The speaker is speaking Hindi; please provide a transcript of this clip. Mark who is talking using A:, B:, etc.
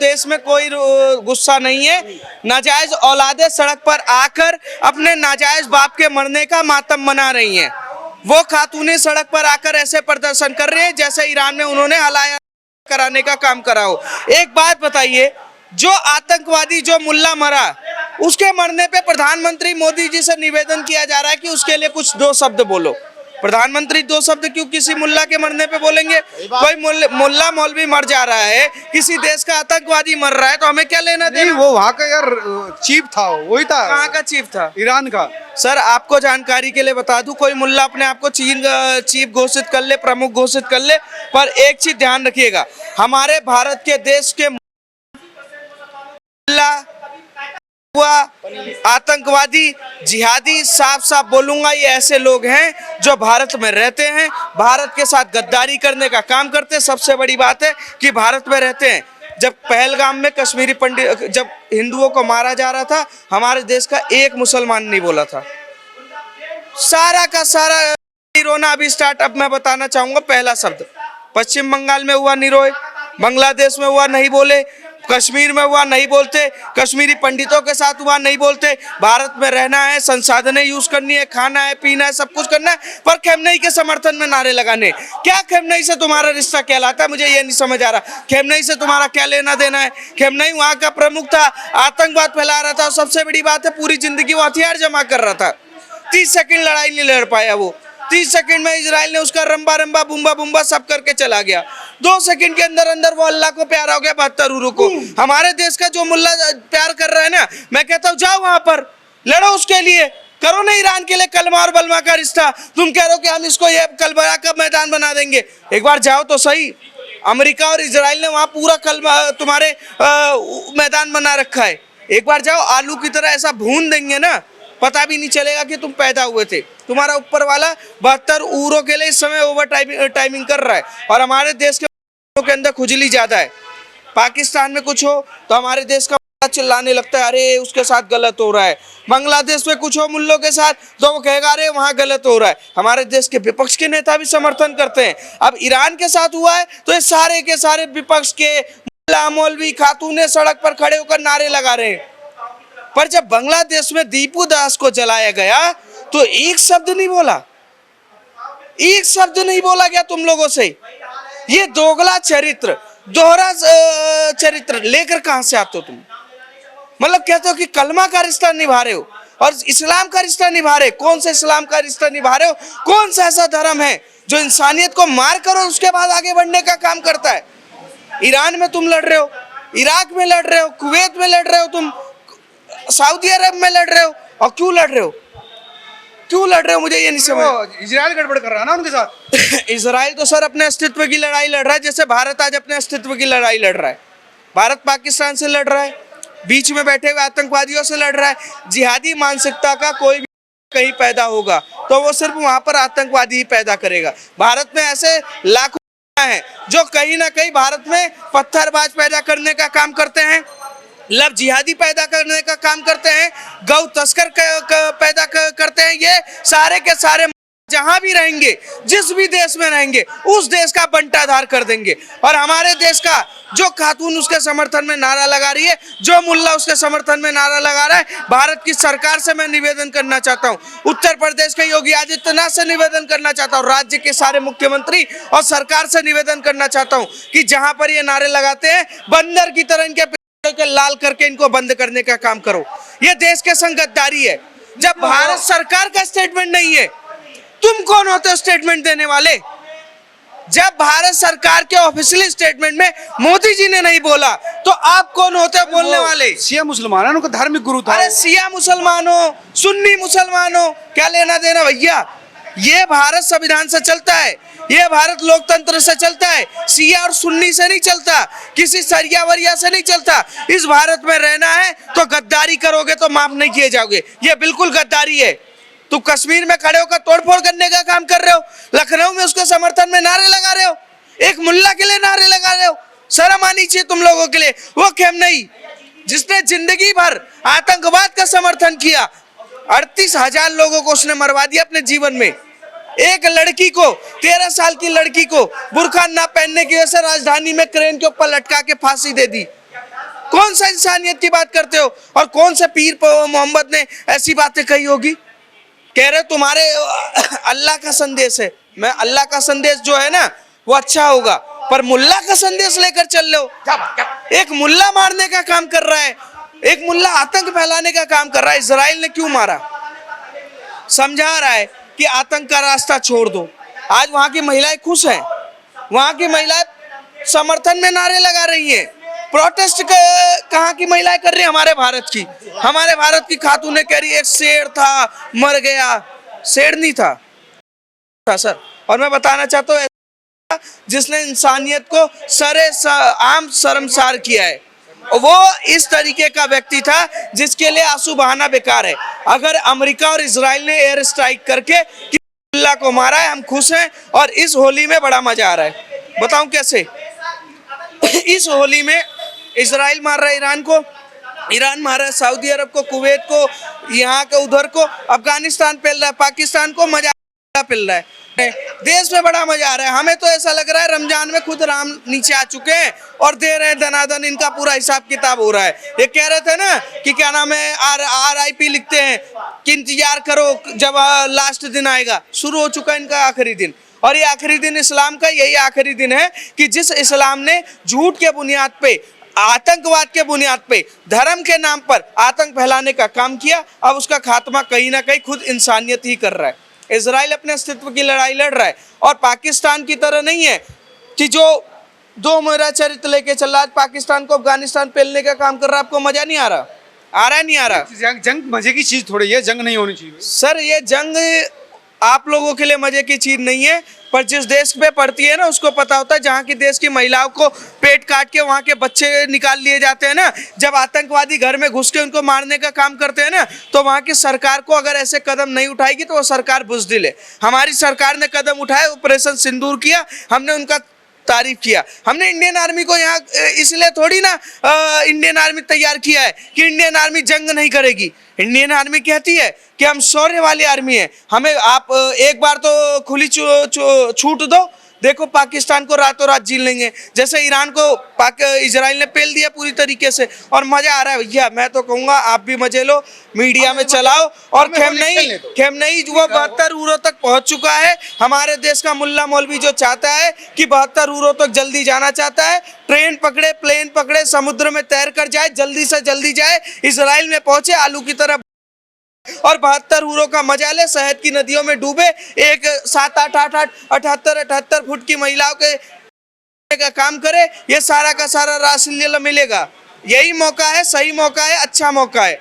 A: देश में कोई गुस्सा नहीं है। नाजायज औलादे सड़क पर आकर अपने नाजायज बाप के मरने का मातम मना रही हैं। वो खातूनें सड़क पर आकर ऐसे प्रदर्शन कर रहे हैं जैसे ईरान में उन्होंने हलाया कराने का काम करा हो। एक बात बताइए, जो आतंकवादी जो मुल्ला मरा उसके मरने पे प्रधानमंत्री मोदी जी से निवेदन किया जा रहा है कि उसके लिए कुछ दो शब्द बोलो। प्रधानमंत्री दो शब्द क्यों किसी मुल्ला के मरने पे बोलेंगे? कोई मुल्ला मौलवी मर जा रहा है, किसी देश का आतंकवादी मर रहा है, तो हमें क्या लेना देना?
B: वो वहाँ का यार चीफ था, वही था।
A: कहाँ का चीफ था?
B: ईरान का।
A: सर आपको जानकारी के लिए बता दूं, कोई मुल्ला अपने आप को चीफ घोषित कर ले, प्रमुख घोषित कर ले, पर एक चीज ध्यान रखिएगा, हमारे भारत के देश के मुल्ला हुआ आतंकवादी जिहादी, साफ साफ बोलूंगा, ये ऐसे लोग हैं जो भारत में रहते हैं, भारत के साथ गद्दारी करने का काम करते हैं। सबसे बड़ी बात है कि भारत में रहते हैं। जब पहलगाम में कश्मीरी पंडित, जब हिंदुओं को मारा जा रहा था, हमारे देश का एक मुसलमान नहीं बोला था। सारा का सारा रोना अभी स्टार्ट। अब मैं बताना चाहूंगा पहला शब्द, पश्चिम बंगाल में हुआ निरोए, बांग्लादेश में हुआ नहीं बोले, कश्मीर में हुआ नहीं बोलते, कश्मीरी पंडितों के साथ हुआ नहीं बोलते। भारत में रहना है, संसाधनें यूज करनी है, खाना है, पीना है, सब कुछ करना है, पर खेमनेई के समर्थन में नारे लगाने। क्या खेमनेई से तुम्हारा रिश्ता कहलाता है? मुझे ये नहीं समझ आ रहा। खेमनेई से तुम्हारा क्या लेना देना है? खेमनेई वहाँ का प्रमुख था, आतंकवाद फैला रहा था, और सबसे बड़ी बात है पूरी जिंदगी वो हथियार जमा कर रहा था। 30 सेकंड लड़ाई नहीं लड़ पाया वो। 30 सेकंड में इजराइल ने उसका रंबा रंबा बुम्बा बुम्बा सब करके चला गया। 2 सेकंड के अंदर अंदर वो अल्लाह को प्यारा हो गया 72 उरू को। हमारे देश का जो मुल्ला प्यार कर रहा है ना, मैं कहता हूँ जाओ वहां पर लड़ो, उसके लिए करो ना ईरान के लिए कलमा और बलमा का रिश्ता। तुम कह रहे हो कि हम इसको ये कलबला का मैदान बना देंगे, एक बार जाओ तो सही। अमेरिका और इजराइल ने वहां पूरा कलमा तुम्हारे मैदान बना रखा है। एक बार जाओ, आलू की तरह ऐसा भून देंगे ना, पता भी नहीं चलेगा कि तुम पैदा हुए थे। तुम्हारा ऊपर वाला 72 ऊरों के लिए इस समय ओवर टाइमिंग कर रहा है, और हमारे देश के अंदर खुजली ज्यादा है। पाकिस्तान में कुछ हो तो हमारे देश का चिल्लाने लगता है, अरे उसके साथ गलत हो रहा है। बांग्लादेश में कुछ हो मुल्लों के साथ तो वो कहेगा अरे वहाँ गलत हो रहा है। हमारे देश के विपक्ष के नेता भी समर्थन करते हैं। अब ईरान के साथ हुआ है तो ये सारे के सारे विपक्ष के मुल्ला मौलवी खातूने सड़क पर खड़े होकर नारे लगा रहे हैं। पर जब बांग्लादेश में दीपू दास को जलाया गया तो एक शब्द नहीं बोला, एक शब्द नहीं बोला गया तुम लोगों से। ये दोगला चरित्र, दोहरा चरित्र लेकर कहां से आते हो तुम? मतलब कहते हो कि कलमा का रिश्ता निभा रहे हो और इस्लाम का रिश्ता निभा रहे हो। कौन सा इस्लाम का रिश्ता निभा रहे हो? कौन सा ऐसा धर्म है जो इंसानियत को मार कर और उसके बाद आगे बढ़ने का काम करता है? ईरान में तुम लड़ रहे हो, इराक में लड़ रहे हो, कुवैत में लड़ रहे हो, तुम सऊदी अरब में लड़ रहे हो, और क्यों लड़ रहे हो? क्यों लड़ रहे हो मुझे ये नहीं समझ।
B: इजराइल गड़बड़ कर रहा है ना उनके साथ।
A: इजराइल तो सर अपने अस्तित्व की लड़ाई लड़ रहा है, जैसे भारत आज अपने अस्तित्व की लड़ाई लड़ रहा है। भारत पाकिस्तान से लड़ रहा है, बीच में बैठे हुए आतंकवादियों से लड़ रहा है। जिहादी मानसिकता का कोई भी कहीं पैदा होगा तो वो सिर्फ वहां पर आतंकवादी ही पैदा करेगा। भारत में ऐसे लाखों हैं जो कहीं ना कहीं भारत में पत्थरबाज पैदा करने का काम करते हैं, लव जिहादी पैदा करने का काम करते हैं, गौ तस्कर पैदा करते हैं। ये सारे के सारे जहां भी रहेंगे, जिस भी देश में रहेंगे, उस देश का बंटाधार कर देंगे। और हमारे देश का जो खातून उसके समर्थन में नारा लगा रही है, जो मुल्ला उसके समर्थन में नारा लगा रहा है, भारत की सरकार से मैं निवेदन करना चाहता हूं, उत्तर प्रदेश के योगी आदित्यनाथ से निवेदन करना चाहता हूं, राज्य के सारे मुख्यमंत्री और सरकार से निवेदन करना चाहता हूं कि जहां पर ये नारे लगाते हैं, बंदर की तरह इनके के लाल करके इनको बंद करने का काम करो। ये देश के संग गद्दारी है। जब भारत सरकार का स्टेटमेंट नहीं है, तुम कौन होते हो स्टेटमेंट देने वाले? जब भारत सरकार के ऑफिशियल स्टेटमेंट में मोदी जी ने नहीं बोला तो आप कौन होते हो बोलने वाले?
B: शिया मुसलमान है, उनका धार्मिक गुरु था।
A: अरे शिया मुसलमान हो, सुन्नी मुसलमान हो, क्या लेना देना भैया? ये भारत संविधान से चलता है, ये भारत लोकतंत्र से चलता है, शिया और सुन्नी से नहीं चलता, किसी सरिया वरिया से नहीं चलता। इस भारत में रहना है तो गद्दारी करोगे तो माफ नहीं किए जाओगे। ये बिल्कुल गद्दारी है। तुम कश्मीर में खड़े होकर तोड़फोड़ करने का काम कर रहे हो, लखनऊ में उसके समर्थन में नारे लगा रहे हो, एक मुल्ला के लिए नारे लगा रहे हो। शर्म आनी चाहिए तुम लोगों के लिए। वो खेमनेई जिसने जिंदगी भर आतंकवाद का समर्थन किया, 38,000 लोगों को उसने मरवा दिया अपने जीवन में। एक लड़की को, 13 साल की लड़की को बुर्का ना पहनने की वजह से राजधानी में क्रेन के ऊपर लटका के फांसी दे दी। कौन सा इंसानियत की बात करते हो? और कौन से पीर मोहम्मद ने ऐसी बातें कही होगी? कह रहे तुम्हारे अल्लाह का संदेश है। मैं अल्लाह का संदेश जो है ना वो अच्छा होगा, पर मुल्ला का संदेश लेकर चल रहे हो। एक मुल्ला मारने का काम कर रहा है, एक मुल्ला आतंक फैलाने का काम कर रहा है। इजराइल ने क्यों मारा? समझा रहा है कि आतंक का रास्ता छोड़ दो। आज वहां की महिलाएं खुश हैं, वहां की महिलाएं समर्थन में नारे लगा रही हैं। प्रोटेस्ट कहाँ की महिलाएं कर रही है? हमारे भारत की खातूनें कह रही है एक शेर था मर गया। शेर नहीं था सर। और मैं बताना चाहता हूँ जिसने इंसानियत को आम शर्मसार किया है वो इस तरीके का व्यक्ति था जिसके लिए आंसू बहाना बेकार है। अगर अमेरिका और इजराइल ने एयर स्ट्राइक करके अल्लाह को मारा है, हम खुश हैं और इस होली में बड़ा मजा आ रहा है। बताऊं कैसे? इस होली में इजराइल मार रहा है ईरान को, ईरान मार रहा है सऊदी अरब को, कुवैत को, यहाँ के उधर को, अफगानिस्तान पेल रहा है, पाकिस्तान को मजा पिल रहा है। देश में बड़ा मजा आ रहा है। हमें तो ऐसा लग रहा है रमजान में खुद राम नीचे आ चुके हैं और दे रहे हैं दनादन, इनका पूरा हिसाब किताब हो रहा है। ये कह रहे थे ना कि क्या नाम है RIP लिखते हैं कि इंतजार करो जब लास्ट दिन आएगा। शुरू हो चुका है इनका आखिरी दिन, और ये आखिरी दिन इस्लाम का यही आखिरी दिन है कि जिस इस्लाम ने झूठ के बुनियाद पे, आतंकवाद के बुनियाद पे, धर्म के नाम पर आतंक फैलाने का काम किया, अब उसका खात्मा कहीं ना कहीं खुद इंसानियत ही कर रहा है। इजराइल अपने अस्तित्व की लड़ाई लड़ रहा है और पाकिस्तान की तरह नहीं है कि जो दो मेरा चरित्र लेके चल रहा है, पाकिस्तान को अफगानिस्तान पेलने का काम कर रहा है। आपको मजा नहीं आ रहा? आ रहा है नहीं आ रहा?
B: जंग मजे की चीज थोड़ी है, जंग नहीं होनी चाहिए
A: सर। ये जंग आप लोगों के लिए मजे की चीज नहीं है, पर जिस देश पे पड़ती है ना उसको पता होता है। जहाँ की देश की महिलाओं को पेट काट के वहाँ के बच्चे निकाल लिए जाते हैं ना, जब आतंकवादी घर में घुस के उनको मारने का काम करते हैं ना, तो वहाँ की सरकार को अगर ऐसे कदम नहीं उठाएगी तो वो सरकार बुज़दिल है। हमारी सरकार ने कदम उठाए, ऑपरेशन सिंदूर किया, हमने उनका तारीफ किया। हमने इंडियन आर्मी को यहाँ इसलिए थोड़ी ना इंडियन आर्मी तैयार किया है कि इंडियन आर्मी जंग नहीं करेगी। इंडियन आर्मी कहती है कि हम शौर्य वाली आर्मी है। हमें आप एक बार तो खुली छूट दो, देखो पाकिस्तान को रातों रात जीत लेंगे। जैसे ईरान को इजराइल ने पेल दिया पूरी तरीके से, और मजा आ रहा है भैया। मैं तो कहूँगा आप भी मजे लो, मीडिया में चलाओ। और खेमनई वो 72 यूरो तक पहुंच चुका है। हमारे देश का मुल्ला मौलवी जो चाहता है कि 72 यूरो तक जल्दी जाना चाहता है, ट्रेन पकड़े, प्लेन पकड़े, समुद्र में तैर कर जाए, जल्दी से जल्दी जाए, इजराइल में पहुंचे, आलू की तरह और 72 यूरो का मजा ले, शहद की नदियों में डूबे, एक 78 फुट की महिलाओं के का काम करे। ये सारा का सारा रासलीला मिलेगा। यही मौका है, सही मौका है, अच्छा मौका है।